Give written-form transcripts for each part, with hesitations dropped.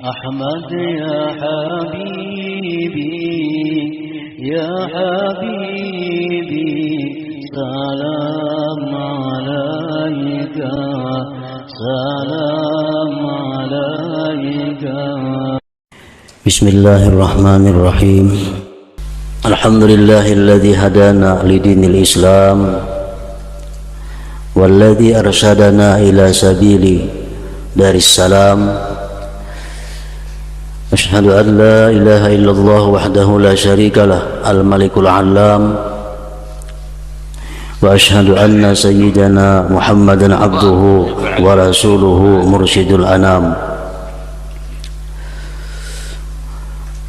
أحمد يا حبيبي يا حبيبي سلام عليك سلام عليك. بسم الله الرحمن الرحيم. الحمد لله الذي هدانا لدين الإسلام والذي أرشدنا إلى سبيل دار السلام. أشهد أن لا إله إلا الله وحده لا شريك له الملك العلام، وأشهد أن سيدنا محمدا عبده ورسوله مرشد الأنام.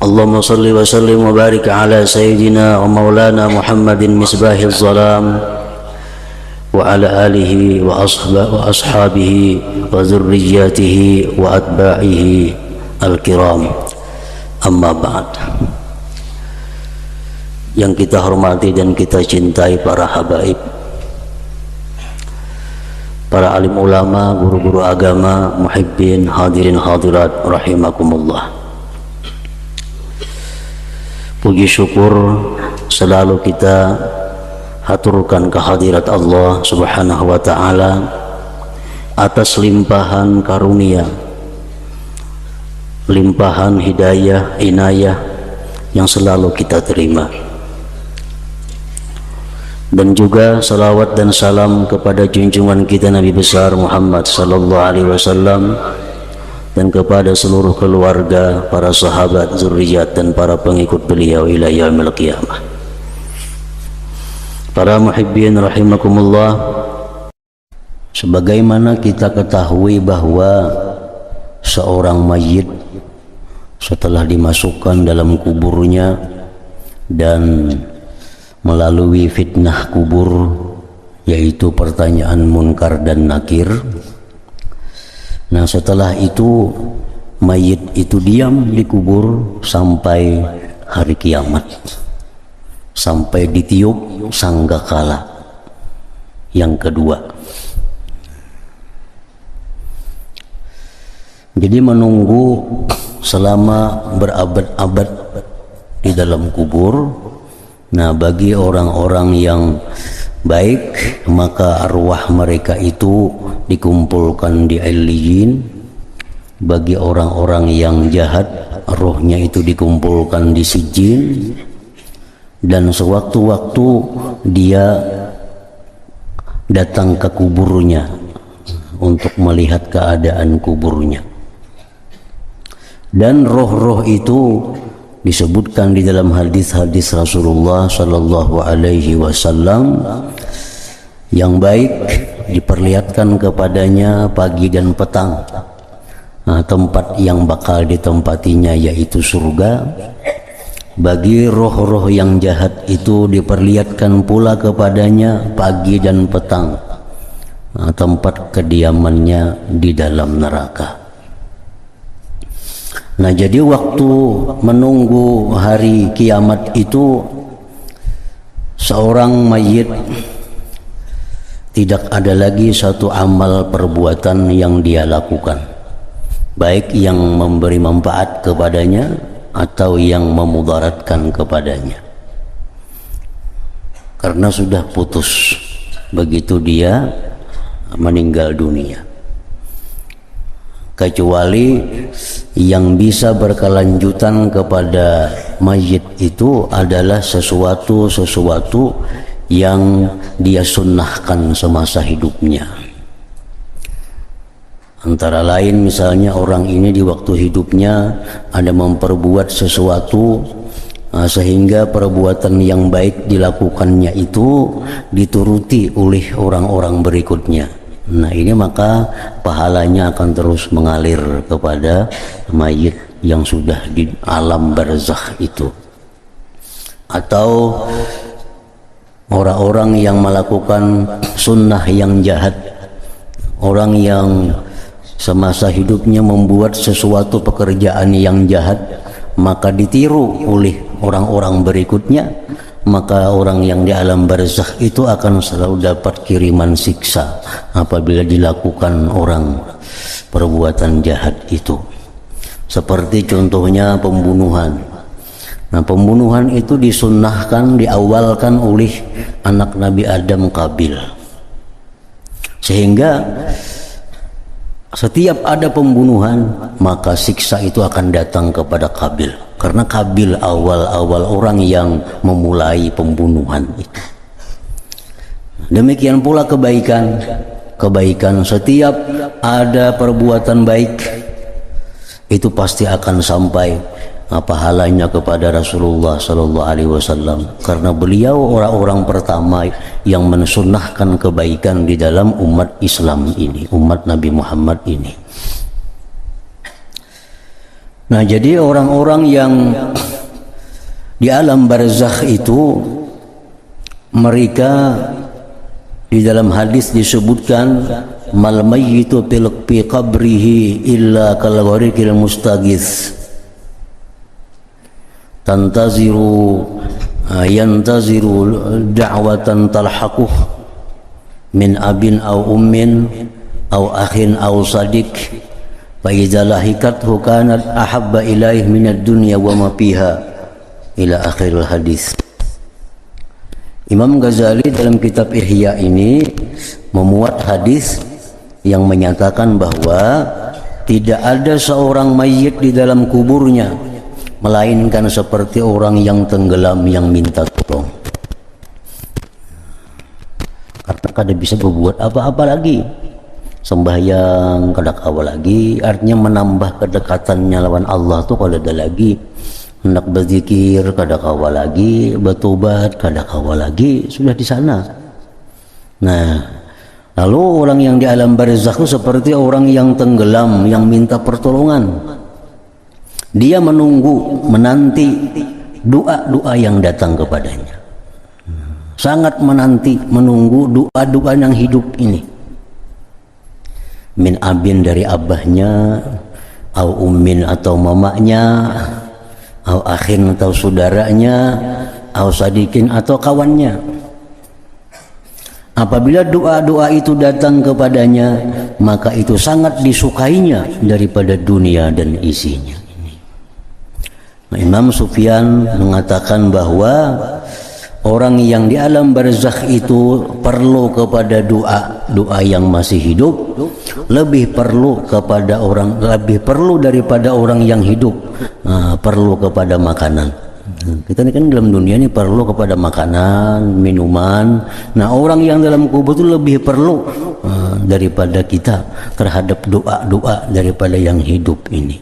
اللهم صل وسلم وبارك على سيدنا ومولانا محمد مصباح الظلام وعلى آله وأصحابه وذرياته وأتباعه Al-Kiram. Amma ba'd. Yang kita hormati dan kita cintai para habaib, para alim ulama, guru-guru agama, muhibbin, hadirin hadirat rahimakumullah. Puji syukur selalu kita haturkan kehadirat Allah Subhanahu wa ta'ala atas limpahan karunia, limpahan hidayah, inayah yang selalu kita terima. Dan juga salawat dan salam kepada junjungan kita Nabi besar Muhammad sallallahu alaihi wasallam dan kepada seluruh keluarga, para sahabat, zuriat dan para pengikut beliau ila yaumil qiyamah. Para muhibbin rahimakumullah, sebagaimana kita ketahui bahwa seorang mayit setelah dimasukkan dalam kuburnya dan melalui fitnah kubur, yaitu pertanyaan munkar dan nakir. Nah, setelah itu mayit itu diam di kubur sampai hari kiamat, sampai ditiup sangkakala yang kedua. Jadi menunggu selama berabad-abad di dalam kubur. Nah, bagi orang-orang yang baik, maka arwah mereka itu dikumpulkan di Illiyin. Bagi orang-orang yang jahat, rohnya itu dikumpulkan di Sijjin. Dan sewaktu-waktu dia datang ke kuburnya untuk melihat keadaan kuburnya. Dan roh-roh itu disebutkan di dalam hadis-hadis Rasulullah sallallahu alaihi wasallam, yang baik diperlihatkan kepadanya pagi dan petang. Nah, tempat yang bakal ditempatinya yaitu surga. Bagi roh-roh yang jahat itu diperlihatkan pula kepadanya pagi dan petang. Nah, tempat kediamannya di dalam neraka. Nah, jadi waktu menunggu hari kiamat itu, seorang mayit tidak ada lagi satu amal perbuatan yang dia lakukan, baik yang memberi manfaat kepadanya atau yang memudaratkan kepadanya, karena sudah putus begitu dia meninggal dunia. Kecuali yang bisa berkelanjutan kepada mayit itu adalah sesuatu yang dia sunnahkan semasa hidupnya. Antara lain misalnya orang ini di waktu hidupnya ada memperbuat sesuatu sehingga perbuatan yang baik dilakukannya itu dituruti oleh orang-orang berikutnya. Nah, ini maka pahalanya akan terus mengalir kepada mayit yang sudah di alam barzakh itu. Atau orang-orang yang melakukan sunnah yang jahat, orang yang semasa hidupnya membuat sesuatu pekerjaan yang jahat, maka ditiru oleh orang-orang berikutnya, maka orang yang di alam barzakh itu akan selalu dapat kiriman siksa apabila dilakukan orang perbuatan jahat itu. Seperti contohnya pembunuhan. Nah, pembunuhan itu disunnahkan, diawalkan oleh anak Nabi Adam, Qabil. Sehingga setiap ada pembunuhan, maka siksa itu akan datang kepada Qabil. Karena Qabil awal-awal orang yang memulai pembunuhan itu. Demikian pula kebaikan. Kebaikan, setiap ada perbuatan baik, itu pasti akan sampai pahalanya kepada Rasulullah Sallallahu Alaihi Wasallam, karena beliau orang-orang pertama yang mensunnahkan kebaikan di dalam umat Islam ini, umat Nabi Muhammad ini. Nah, jadi orang-orang yang di alam barzakh itu, mereka di dalam hadis disebutkan, mal mayyitu fi qabrihi illa kal ghariqil mustaghis yantaziru da'watan talhaquh min abin aw ummin aw akhin aw sadiq fa idza lahikathu kanat ahabba ilaih minad dunya wa ma fiha ila akhiril hadis. Imam Ghazali dalam kitab Ihya ini memuat hadis yang menyatakan bahwa tidak ada seorang mayit di dalam kuburnya melainkan seperti orang yang tenggelam yang minta tolong. Karena kada bisa berbuat apa-apa lagi, sembahyang kada kawa lagi, artinya menambah kedekatannya lawan Allah tuh kada ada lagi. Hendak berzikir kada kawa lagi, bertobat kada kawa lagi, sudah di sana. Nah, lalu orang yang di alam barzakh itu seperti orang yang tenggelam yang minta pertolongan. Dia menunggu, menanti doa-doa yang datang kepadanya. Sangat menanti, menunggu doa-doa yang hidup ini. Min abin, dari abahnya, au ummin atau mamanya, au akhin atau saudaranya, au sadikin atau kawannya. Apabila doa-doa itu datang kepadanya, maka itu sangat disukainya daripada dunia dan isinya. Imam Sufyan mengatakan bahwa orang yang di alam barzakh itu perlu kepada doa yang masih hidup, lebih perlu daripada orang yang hidup, perlu kepada makanan. Kita ini kan dalam dunia ini perlu kepada makanan, minuman. Nah, orang yang dalam kubur itu lebih perlu daripada kita terhadap doa-doa daripada yang hidup ini.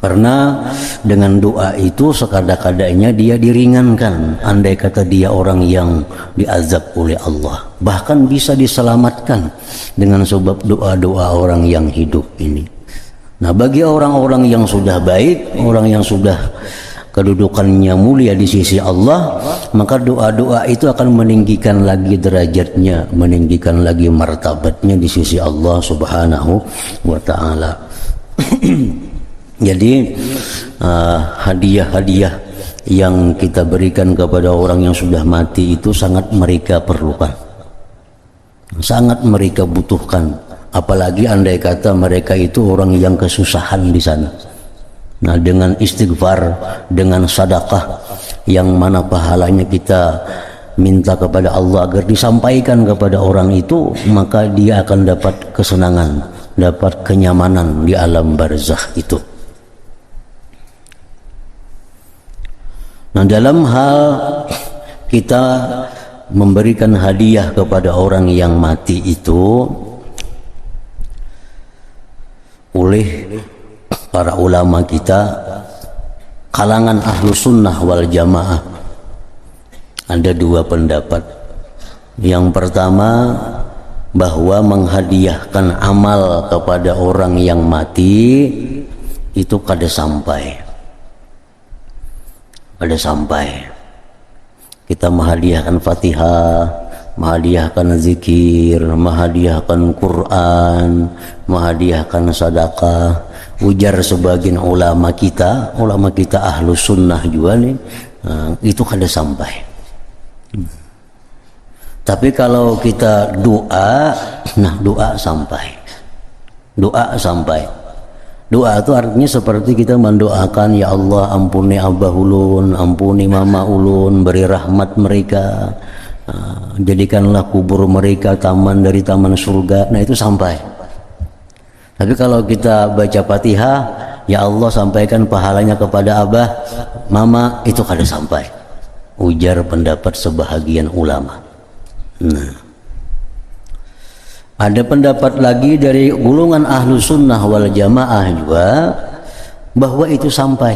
Karena dengan doa itu sekada-kadanya dia diringankan, andai kata dia orang yang diazab oleh Allah. Bahkan bisa diselamatkan dengan sebab doa-doa orang yang hidup ini. Nah, bagi orang-orang yang sudah baik, orang yang sudah kedudukannya mulia di sisi Allah, maka doa-doa itu akan meninggikan lagi derajatnya, meninggikan lagi martabatnya di sisi Allah Subhanahu wa ta'ala. Jadi hadiah-hadiah yang kita berikan kepada orang yang sudah mati itu sangat mereka perlukan, sangat mereka butuhkan. Apalagi andai kata mereka itu orang yang kesusahan di sana. Nah, dengan istighfar, dengan sedekah yang mana pahalanya kita minta kepada Allah agar disampaikan kepada orang itu, maka dia akan dapat kesenangan, dapat kenyamanan di alam barzakh itu. Nah, dalam hal kita memberikan hadiah kepada orang yang mati itu, oleh para ulama kita, kalangan ahlu sunnah wal jamaah, ada dua pendapat. Yang pertama, bahwa menghadiahkan amal kepada orang yang mati itu kada sampai. Kita menghadiahkan Fatihah, menghadiahkan zikir, menghadiahkan Quran, menghadiahkan sedekah. Ujar sebagian ulama kita Ahlus Sunnah juga nih, itu kada sampai. Tapi kalau kita doa, nah doa sampai. Doa itu artinya seperti kita mendoakan, ya Allah ampuni abah ulun, ampuni mama ulun, beri rahmat mereka, jadikanlah kubur mereka taman dari taman surga. Nah itu sampai. Tapi kalau kita baca Fatihah, ya Allah sampaikan pahalanya kepada abah, mama, itu kada sampai. Ujar pendapat sebahagian ulama. Nah, ada pendapat lagi dari golongan Ahlus Sunnah wal Jamaah juga bahwa itu sampai.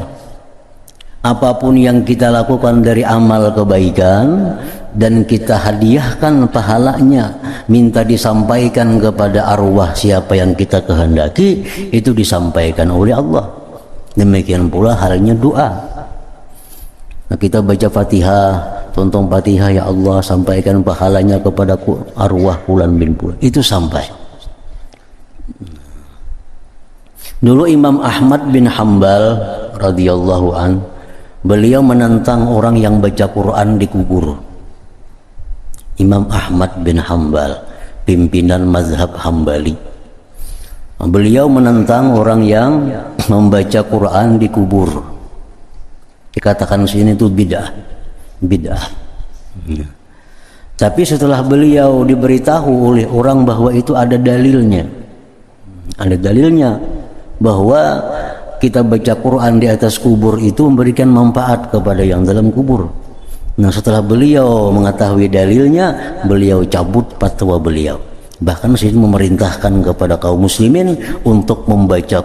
Apapun yang kita lakukan dari amal kebaikan dan kita hadiahkan pahalanya, minta disampaikan kepada arwah siapa yang kita kehendaki, itu disampaikan oleh Allah. Demikian pula halnya doa. Nah, kita baca Fatihah, tonton Fatihah, ya Allah sampaikan pahalanya kepada arwah fulan bin fulan, itu sampai. Dulu Imam Ahmad bin Hanbal radhiyallahu an, beliau menentang orang yang baca Quran di kubur. Imam Ahmad bin Hanbal, pimpinan mazhab Hambali, beliau menentang orang yang membaca Quran di kubur. Dikatakan sini itu bid'ah. Tapi setelah beliau diberitahu oleh orang bahwa itu ada dalilnya bahwa kita baca Quran di atas kubur itu memberikan manfaat kepada yang dalam kubur. Nah, setelah beliau mengetahui dalilnya, beliau cabut fatwa beliau. Bahkan sini memerintahkan kepada kaum muslimin untuk membaca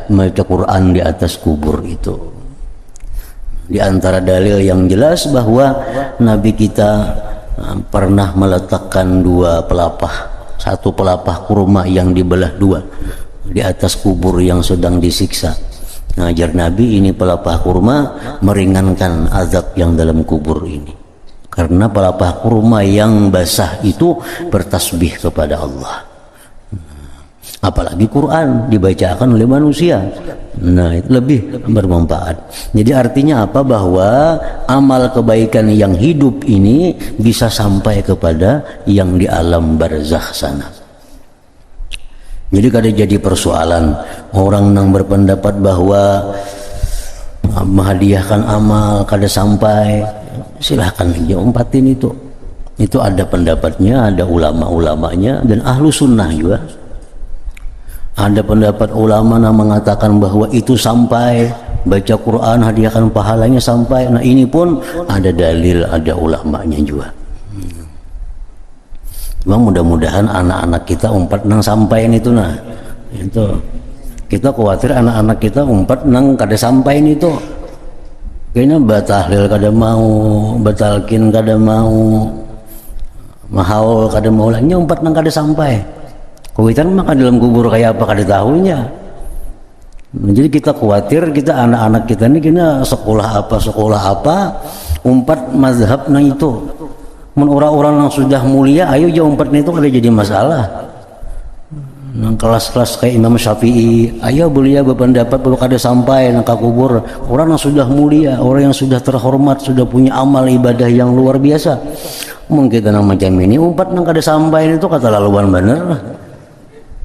membaca Quran di atas kubur itu. Di antara dalil yang jelas bahwa Nabi kita pernah meletakkan satu pelapah kurma yang dibelah dua di atas kubur yang sedang disiksa. Ngajar Nabi ini pelapah kurma meringankan azab yang dalam kubur ini, karena pelapah kurma yang basah itu bertasbih kepada Allah. Apalagi Quran dibacakan oleh manusia, nah itu lebih bermanfaat. Jadi artinya apa? Bahwa amal kebaikan yang hidup ini bisa sampai kepada yang di alam barzakh sana. Jadi kada jadi persoalan orang yang berpendapat bahwa menghadiahkan amal kada sampai, silahkan aja umpatin itu. Itu ada pendapatnya, ada ulama-ulamanya, dan ahlu sunnah juga. Ada pendapat ulama yang mengatakan bahwa itu sampai, baca Quran hadiahkan pahalanya sampai. Nah ini pun ada dalil, ada ulamanya juga. Cuma mudah-mudahan anak-anak kita umpat nang sampaian itu. Nah itu kita khawatir anak-anak kita umpat nang kada sampaian itu. Kayaknya batahlil kada mau, batalkin kada mau, mahaul kada mau, lainnya umpat nang kada sampai. Kuitan maka dalam kubur kayak apa kada tahunya. Nah, jadi kita khawatir kita anak-anak kita ini kena sekolah apa umpat mazhab nang itu. Men orang-orang yang sudah mulia ayo jauh umpatnya itu kada jadi masalah. Nang kelas-kelas kayak Imam Syafi'i, ayo beliau berpendapat bahwa kada sampai nang kubur. Orang yang sudah mulia, orang yang sudah terhormat, sudah punya amal ibadah yang luar biasa. Mungkin nang macam ini umpat nang kada sampai itu kata laluan bener.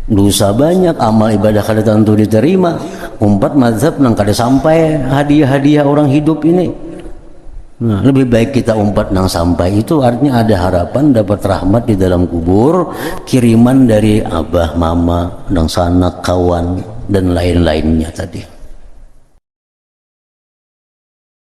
Dosa banyak, amal ibadah kada tentu diterima. Umpat mazhab nang kada sampai hadiah-hadiah orang hidup ini. Nah, lebih baik kita umpat nang sampai, itu artinya ada harapan dapat rahmat di dalam kubur, kiriman dari abah, mama, dan sanak, kawan, dan lain-lainnya tadi.